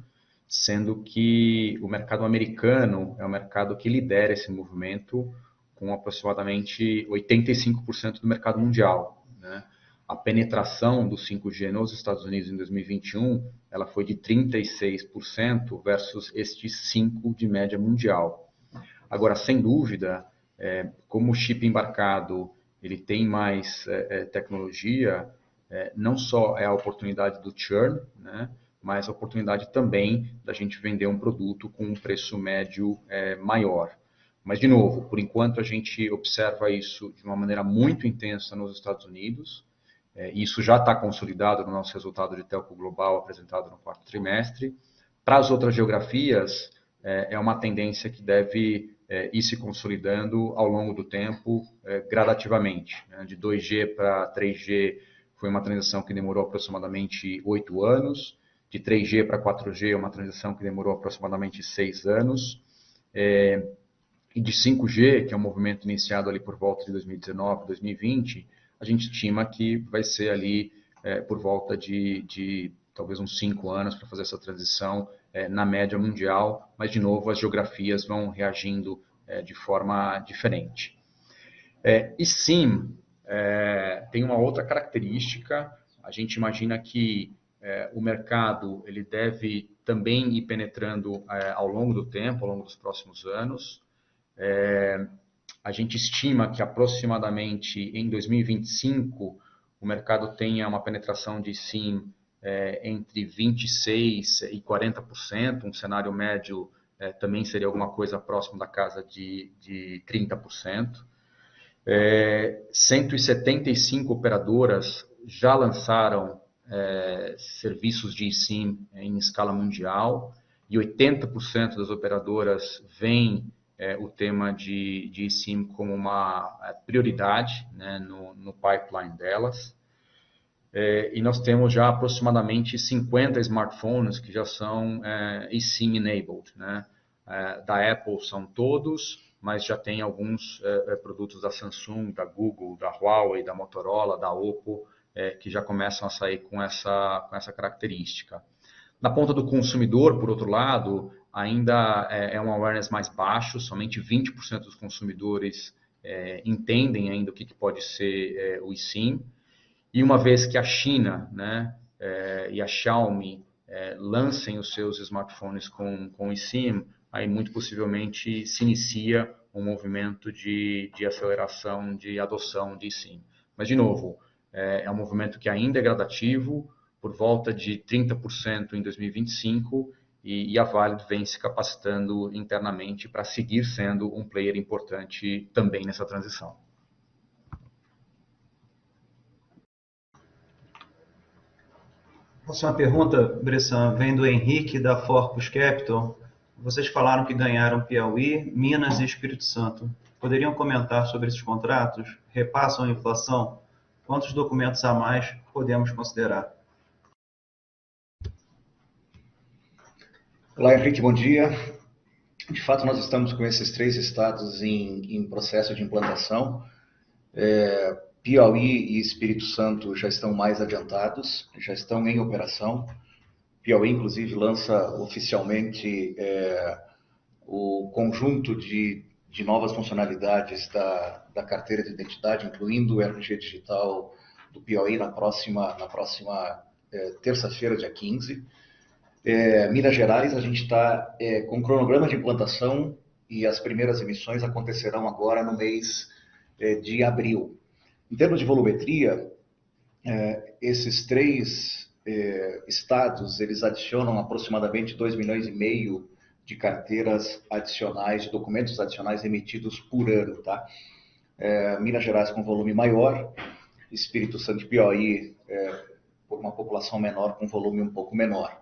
sendo que o mercado americano é o mercado que lidera esse movimento, com aproximadamente 85% do mercado mundial, né? A penetração do 5G nos Estados Unidos em 2021, ela foi de 36% versus estes 5% de média mundial. Agora, sem dúvida, como o chip embarcado ele tem mais tecnologia, não só é a oportunidade do churn, né, mas a oportunidade também da gente vender um produto com um preço médio maior. Mas, de novo, por enquanto a gente observa isso de uma maneira muito intensa nos Estados Unidos. Isso já está consolidado no nosso resultado de telco global apresentado no quarto trimestre. Para as outras geografias, é uma tendência que deve ir se consolidando ao longo do tempo, gradativamente, né? De 2G para 3G foi uma transição que demorou aproximadamente 8 anos, de 3G para 4G uma transição que demorou aproximadamente 6 anos, e de 5G, que é um movimento iniciado ali por volta de 2019, 2020, a gente estima que vai ser ali por volta de talvez uns 5 anos para fazer essa transição na média mundial, mas de novo as geografias vão reagindo de forma diferente. E SIM tem uma outra característica. A gente imagina que o mercado ele deve também ir penetrando ao longo do tempo, ao longo dos próximos anos. A gente estima que aproximadamente em 2025 o mercado tenha uma penetração de SIM entre 26% e 40%, um cenário médio também seria alguma coisa próximo da casa de 30%. 175 operadoras já lançaram serviços de eSIM em escala mundial, e 80% das operadoras veem o tema de eSIM como uma prioridade, né, no pipeline delas. E nós temos já aproximadamente 50 smartphones que já são eSIM enabled, né? Da Apple são todos, mas já tem alguns produtos da Samsung, da Google, da Huawei, da Motorola, da Oppo, que já começam a sair com essa característica. Na ponta do consumidor, por outro lado, ainda é um awareness mais baixo, somente 20% dos consumidores entendem ainda o que pode ser o eSIM. E uma vez que a China, né, e a Xiaomi lancem os seus smartphones com eSIM, aí muito possivelmente se inicia um movimento de aceleração, de adoção de eSIM. Mas, de novo, é um movimento que ainda é gradativo, por volta de 30% em 2025, e a Valid vem se capacitando internamente para seguir sendo um player importante também nessa transição. Próxima pergunta, Bressan, vem do Henrique, da Forpus Capital. Vocês falaram que ganharam Piauí, Minas e Espírito Santo. Poderiam comentar sobre esses contratos? Repassam a inflação? Quantos documentos a mais podemos considerar? Olá, Henrique, bom dia. De fato, nós estamos com esses 3 estados em processo de implantação. Piauí e Espírito Santo já estão mais adiantados, já estão em operação. Piauí, inclusive, lança oficialmente o conjunto de novas funcionalidades da carteira de identidade, incluindo o RG digital do Piauí na próxima terça-feira, dia 15. Minas Gerais, a gente está com um cronograma de implantação e as primeiras emissões acontecerão agora no mês de abril. Em termos de volumetria, esses 3 estados, eles adicionam aproximadamente 2,5 milhões de carteiras adicionais, de documentos adicionais emitidos por ano, tá? Minas Gerais com volume maior, Espírito Santo e Piauí por uma população menor, com volume um pouco menor.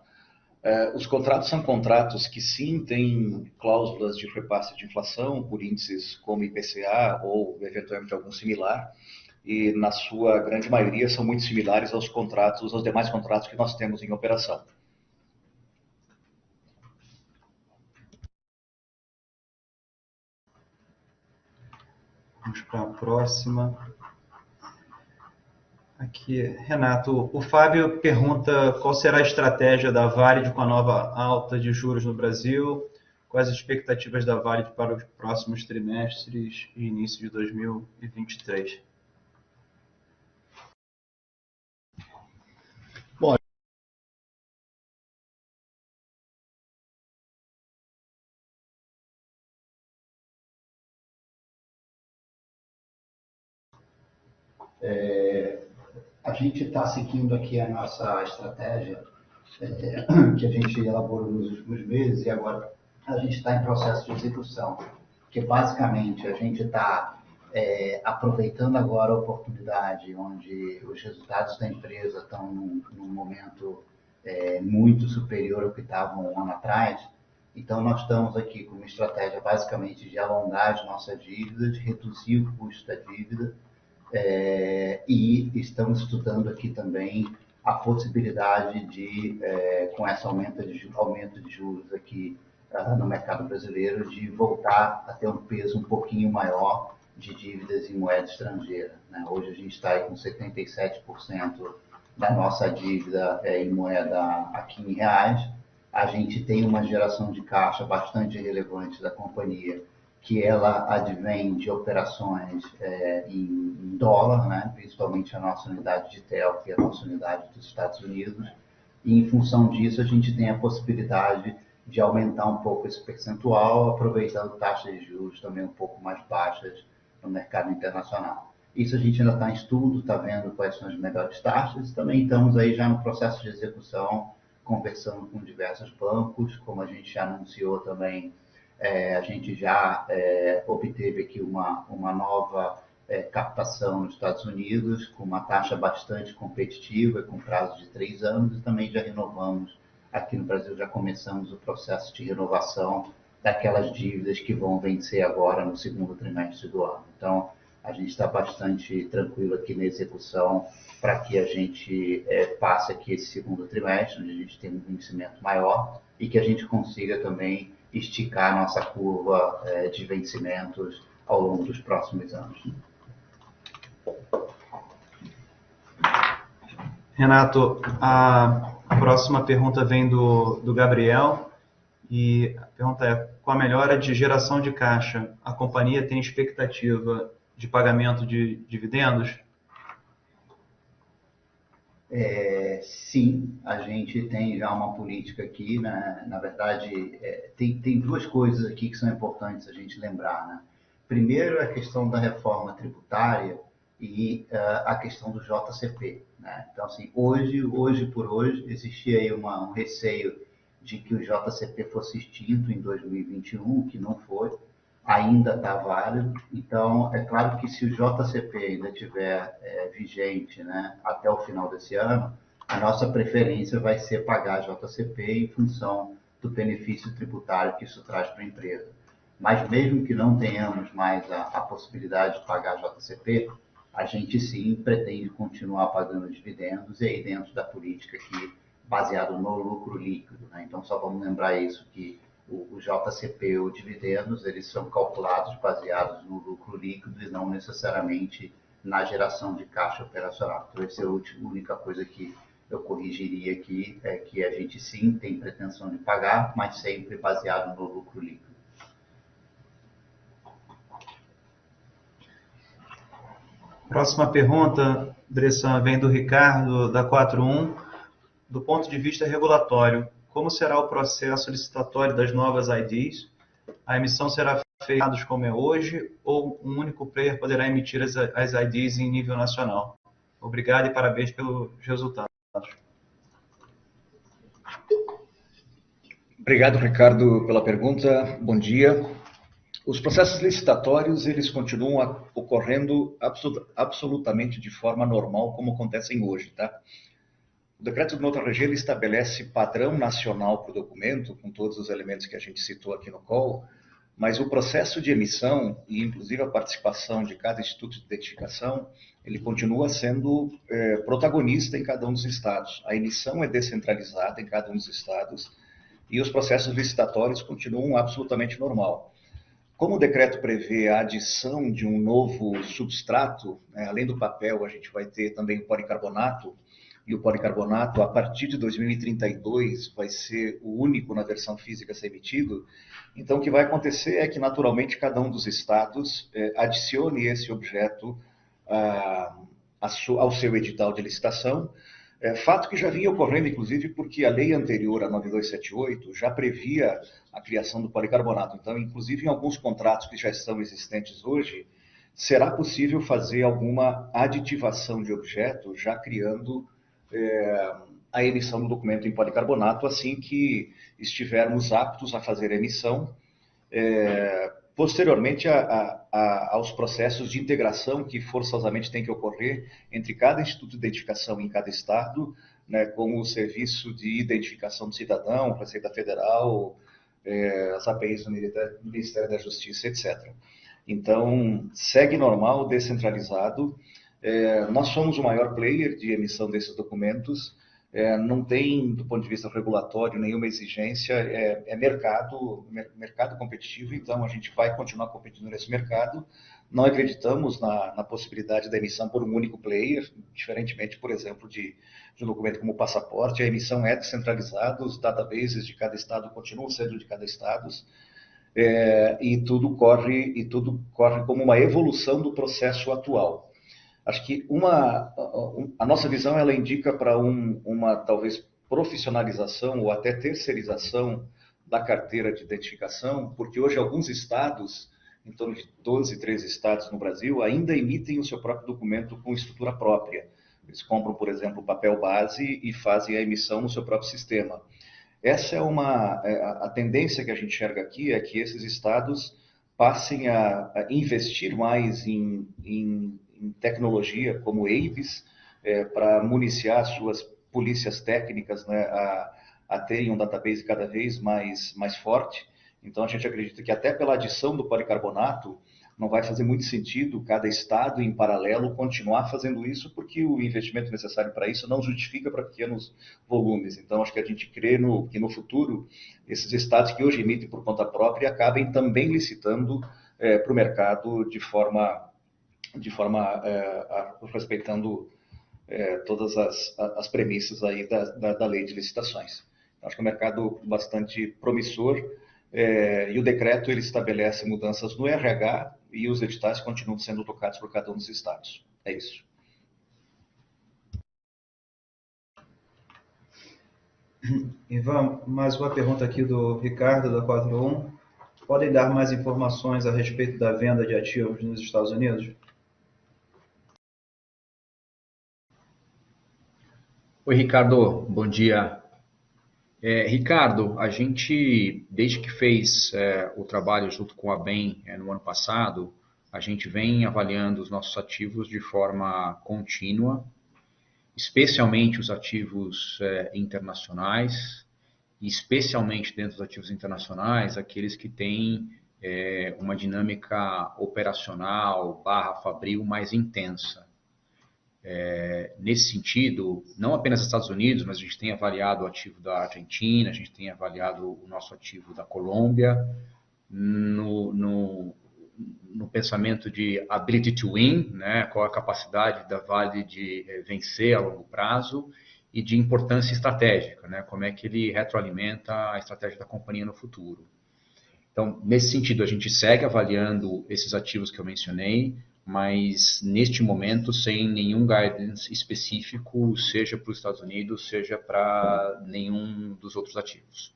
Os contratos são contratos que sim têm cláusulas de repasse de inflação por índices como IPCA ou eventualmente algum similar, e na sua grande maioria são muito similares aos demais contratos que nós temos em operação. Vamos para a próxima. Aqui, Renato, o Fábio pergunta qual será a estratégia da Valid com a nova alta de juros no Brasil, quais as expectativas da Valid para os próximos trimestres e início de 2023. Bom, a gente está seguindo aqui a nossa estratégia que a gente elaborou nos últimos meses e agora a gente está em processo de execução, que basicamente a gente está aproveitando agora a oportunidade onde os resultados da empresa estão num momento muito superior ao que estavam um ano atrás. Então, nós estamos aqui com uma estratégia basicamente de alongar as nossas dívidas, de reduzir o custo da dívida, e estamos estudando aqui também a possibilidade de, com esse aumento de juros aqui no mercado brasileiro, de voltar a ter um peso um pouquinho maior de dívidas em moeda estrangeira, né? Hoje a gente está aí com 77% da nossa dívida em moeda aqui em reais. A gente tem uma geração de caixa bastante relevante da companhia, que ela advém de operações em dólar, né? Principalmente a nossa unidade de TEL, que é a nossa unidade dos Estados Unidos, e em função disso a gente tem a possibilidade de aumentar um pouco esse percentual, aproveitando taxas de juros também um pouco mais baixas no mercado internacional. Isso a gente ainda está em estudo, está vendo quais são as melhores taxas, também estamos aí já no processo de execução, conversando com diversos bancos, como a gente já anunciou também. A gente já obteve aqui uma nova captação nos Estados Unidos, com uma taxa bastante competitiva, com prazo de 3 anos, e também já renovamos aqui no Brasil já começamos o processo de renovação daquelas dívidas que vão vencer agora no segundo trimestre do ano. Então, a gente está bastante tranquilo aqui na execução para que a gente passe aqui esse segundo trimestre, onde a gente tem um vencimento maior e que a gente consiga também esticar a nossa curva de vencimentos ao longo dos próximos anos. Renato, a próxima pergunta vem do Gabriel, e a pergunta é: com a melhora de geração de caixa, a companhia tem expectativa de pagamento de dividendos? Sim, a gente tem já uma política aqui, né? Na verdade, tem duas coisas aqui que são importantes a gente lembrar, né? Primeiro, a questão da reforma tributária e a questão do JCP, né? Então, assim, hoje por hoje, existia aí um receio de que o JCP fosse extinto em 2021, que não foi, ainda está válido. Então, é claro que se o JCP ainda estiver vigente, né, até o final desse ano, a nossa preferência vai ser pagar JCP em função do benefício tributário que isso traz para a empresa. Mas mesmo que não tenhamos mais a possibilidade de pagar JCP, a gente sim pretende continuar pagando dividendos, e aí dentro da política aqui, baseado no lucro líquido, né? Então, só vamos lembrar isso, que o JCP e o dividendos, eles são calculados baseados no lucro líquido e não necessariamente na geração de caixa operacional. Então, essa é a única coisa que eu corrigiria aqui, é que a gente sim tem pretensão de pagar, mas sempre baseado no lucro líquido. Próxima pergunta, Bressan, vem do Ricardo, da 41. Do ponto de vista regulatório, como será o processo licitatório das novas IDs? A emissão será feita como é hoje, ou um único player poderá emitir as IDs em nível nacional? Obrigado e parabéns pelos resultados. Obrigado, Ricardo, pela pergunta. Bom dia. Os processos licitatórios, eles continuam ocorrendo absolutamente de forma normal, como acontecem hoje, tá? O decreto do Nota-RG, ele estabelece padrão nacional para o documento, com todos os elementos que a gente citou aqui no call, mas o processo de emissão, e inclusive a participação de cada instituto de identificação, ele continua sendo protagonista em cada um dos estados. A emissão é descentralizada em cada um dos estados, e os processos licitatórios continuam absolutamente normal. Como o decreto prevê a adição de um novo substrato, né, além do papel, a gente vai ter também o policarbonato, e o policarbonato, a partir de 2032, vai ser o único na versão física a ser emitido. Então, o que vai acontecer é que, naturalmente, cada um dos estados adicione esse objeto ao seu edital de licitação. Fato que já vinha ocorrendo, inclusive, porque a lei anterior, a 9278, já previa a criação do policarbonato. Então, inclusive, em alguns contratos que já estão existentes hoje, será possível fazer alguma aditivação de objeto, já criando a emissão do documento em policarbonato, assim que estivermos aptos a fazer a emissão, posteriormente aos processos de integração que forçosamente tem que ocorrer entre cada instituto de identificação em cada estado, né, como o Serviço de Identificação do Cidadão, Receita Federal, as APIs do Ministério da Justiça, etc. Então, segue normal, descentralizado. Nós somos o maior player de emissão desses documentos, não tem, do ponto de vista regulatório, nenhuma exigência, é mercado competitivo, então a gente vai continuar competindo nesse mercado. Não acreditamos na possibilidade da emissão por um único player, diferentemente, por exemplo, de um documento como o passaporte. A emissão é descentralizada, os databases de cada estado continuam sendo de cada estado, e tudo corre como uma evolução do processo atual. Acho que a nossa visão, ela indica para uma talvez profissionalização ou até terceirização da carteira de identificação, porque hoje alguns estados, em torno de 12, 13 estados no Brasil, ainda emitem o seu próprio documento com estrutura própria. Eles compram, por exemplo, o papel base e fazem a emissão no seu próprio sistema. Essa é a tendência que a gente enxerga aqui, é que esses estados passem a investir mais em tecnologia como EIVs, para municiar suas polícias técnicas, né, a terem um database cada vez mais forte. Então, a gente acredita que até pela adição do policarbonato, não vai fazer muito sentido cada estado, em paralelo, continuar fazendo isso, porque o investimento necessário para isso não justifica para pequenos volumes. Então, acho que a gente crê que no futuro, esses estados que hoje emitem por conta própria acabem também licitando para o mercado de forma respeitando todas as premissas aí da lei de licitações. Então, acho que é um mercado bastante promissor, e o decreto ele estabelece mudanças no RH e os editais continuam sendo tocados por cada um dos estados. É isso. Ivan, mais uma pergunta aqui do Ricardo, da 41. Podem dar mais informações a respeito da venda de ativos nos Estados Unidos? Oi, Ricardo, bom dia. Ricardo, a gente, desde que fez o trabalho junto com a BEM no ano passado, a gente vem avaliando os nossos ativos de forma contínua, especialmente os ativos internacionais, e especialmente dentro dos ativos internacionais, aqueles que têm uma dinâmica operacional / fabril mais intensa. Nesse sentido, não apenas Estados Unidos, mas a gente tem avaliado o ativo da Argentina, a gente tem avaliado o nosso ativo da Colômbia, no pensamento de ability to win, né, qual a capacidade da Vale de vencer a longo prazo, e de importância estratégica, né, como é que ele retroalimenta a estratégia da companhia no futuro. Então, nesse sentido, a gente segue avaliando esses ativos que eu mencionei, mas neste momento sem nenhum guidance específico, seja para os Estados Unidos, seja para nenhum dos outros ativos.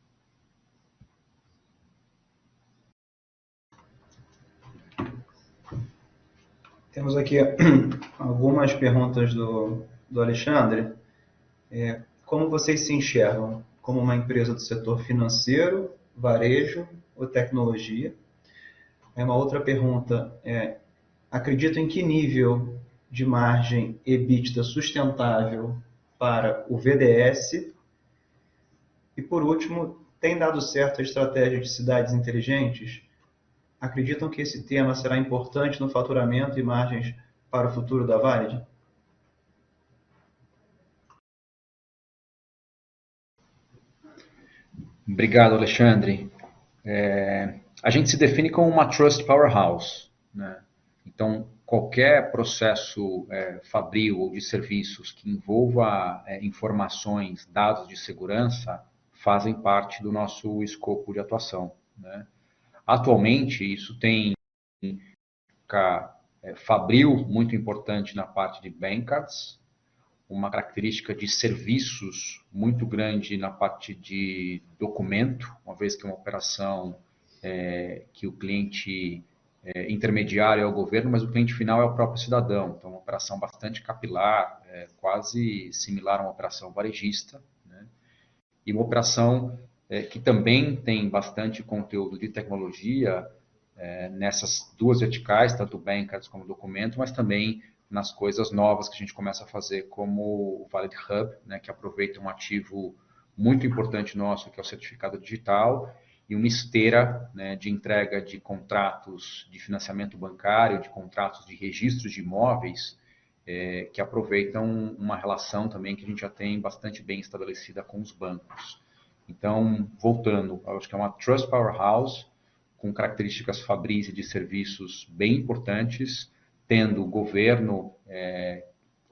Temos aqui algumas perguntas do Alexandre. Como vocês se enxergam? Como uma empresa do setor financeiro, varejo ou tecnologia? Uma outra pergunta acredito em que nível de margem EBITDA sustentável para o VDS? E, por último, tem dado certo a estratégia de cidades inteligentes? Acreditam que esse tema será importante no faturamento e margens para o futuro da Valid? Obrigado, Alexandre. A gente se define como uma Trust Powerhouse, né? Então, qualquer processo fabril ou de serviços que envolva informações, dados de segurança, fazem parte do nosso escopo de atuação, né? Atualmente, isso tem fabril muito importante na parte de bankcards, uma característica de serviços muito grande na parte de documento, uma vez que é uma operação que o cliente intermediário é o governo, mas o cliente final é o próprio cidadão. Então, uma operação bastante capilar, quase similar a uma operação varejista, né? E uma operação que também tem bastante conteúdo de tecnologia nessas duas verticais, tanto o bankcards como o documento, mas também nas coisas novas que a gente começa a fazer, como o Valid Hub, né, que aproveita um ativo muito importante nosso, que é o certificado digital, e uma esteira, né, de entrega de contratos de financiamento bancário, de contratos de registros de imóveis, que aproveitam uma relação também que a gente já tem bastante bem estabelecida com os bancos. Então, voltando, acho que é uma Trust Powerhouse, com características fabris e de serviços bem importantes, tendo governo,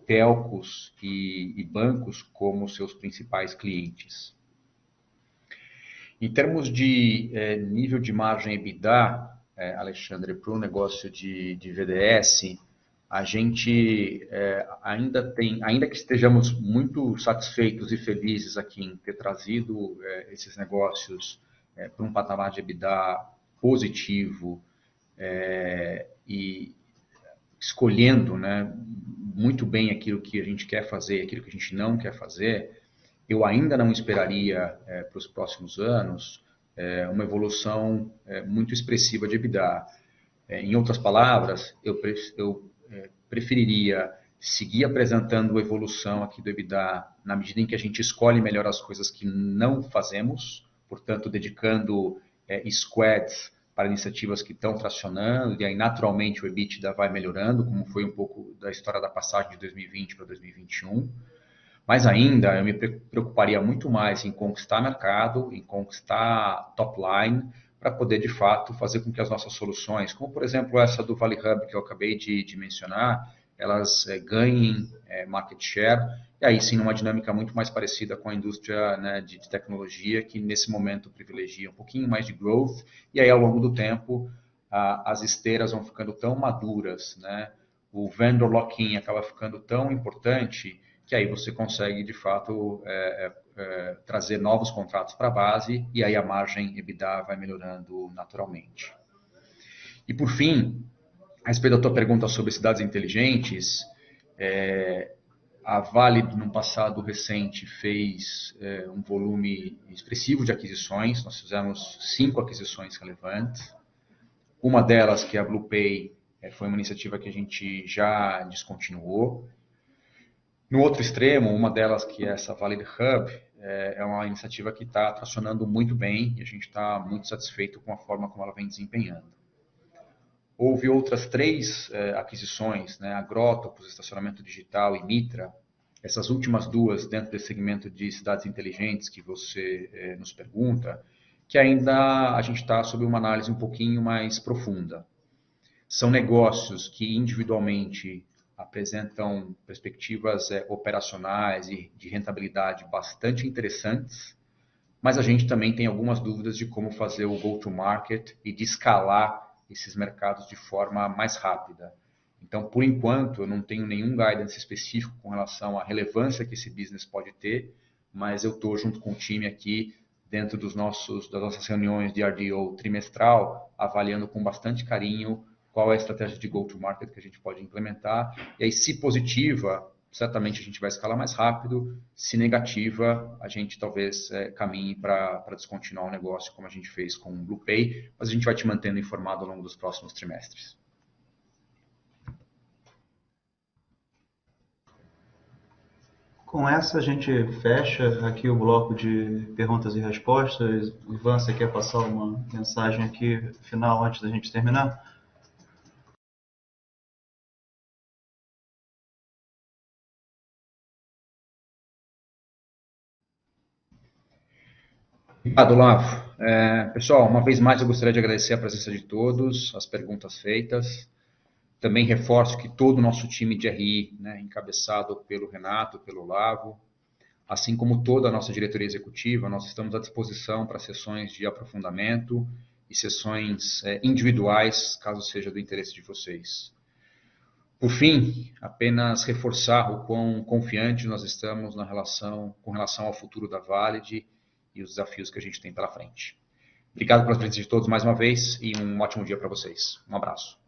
telcos e bancos como seus principais clientes. Em termos de nível de margem EBITDA, Alexandre, para o negócio de VDS, a gente ainda que estejamos muito satisfeitos e felizes aqui em ter trazido esses negócios para um patamar de EBITDA positivo e escolhendo, né, muito bem aquilo que a gente quer fazer, aquilo que a gente não quer fazer, eu ainda não esperaria para os próximos anos uma evolução muito expressiva de EBITDA. Em outras palavras, eu preferiria seguir apresentando a evolução aqui do EBITDA na medida em que a gente escolhe melhor as coisas que não fazemos, portanto, dedicando squads para iniciativas que estão tracionando, e aí naturalmente o EBITDA vai melhorando, como foi um pouco da história da passagem de 2020 para 2021. Mas ainda eu me preocuparia muito mais em conquistar mercado, em conquistar top line, para poder de fato fazer com que as nossas soluções, como por exemplo essa do Valley Hub que eu acabei de mencionar, elas ganhem market share, e aí sim numa dinâmica muito mais parecida com a indústria, né, de tecnologia, que nesse momento privilegia um pouquinho mais de growth, e aí ao longo do tempo as esteiras vão ficando tão maduras, né, o vendor lock-in acaba ficando tão importante, que aí você consegue, de fato, trazer novos contratos para a base e aí a margem EBITDA vai melhorando naturalmente. E, por fim, a respeito da tua pergunta sobre cidades inteligentes, a Vale, no passado recente, fez um volume expressivo de aquisições. Nós fizemos 5 aquisições relevantes. Uma delas, que é a BluePay, foi uma iniciativa que a gente já descontinuou. No outro extremo, uma delas, que é essa Valid Hub, é uma iniciativa que está tracionando muito bem e a gente está muito satisfeito com a forma como ela vem desempenhando. Houve outras 3 aquisições, né, a Grotopus, Estacionamento Digital e Mitra. Essas últimas 2, dentro desse segmento de cidades inteligentes que você nos pergunta, que ainda a gente está sob uma análise um pouquinho mais profunda. São negócios que individualmente apresentam perspectivas operacionais e de rentabilidade bastante interessantes, mas a gente também tem algumas dúvidas de como fazer o go-to-market e de escalar esses mercados de forma mais rápida. Então, por enquanto, eu não tenho nenhum guidance específico com relação à relevância que esse business pode ter, mas eu estou junto com o time aqui, dentro das nossas reuniões de RDO trimestral, avaliando com bastante carinho qual é a estratégia de go-to-market que a gente pode implementar. E aí, se positiva, certamente a gente vai escalar mais rápido. Se negativa, a gente talvez caminhe para descontinuar o negócio, como a gente fez com o BluePay, mas a gente vai te mantendo informado ao longo dos próximos trimestres. Com essa, a gente fecha aqui o bloco de perguntas e respostas. Ivan, você quer passar uma mensagem aqui final antes da gente terminar? Obrigado, Olavo. Pessoal, uma vez mais eu gostaria de agradecer a presença de todos, as perguntas feitas. Também reforço que todo o nosso time de RI, né, encabeçado pelo Renato, pelo Olavo, assim como toda a nossa diretoria executiva, nós estamos à disposição para sessões de aprofundamento e sessões individuais, caso seja do interesse de vocês. Por fim, apenas reforçar o quão confiantes nós estamos com relação ao futuro da Valid e os desafios que a gente tem pela frente. Obrigado pela presença de todos mais uma vez e um ótimo dia para vocês. Um abraço.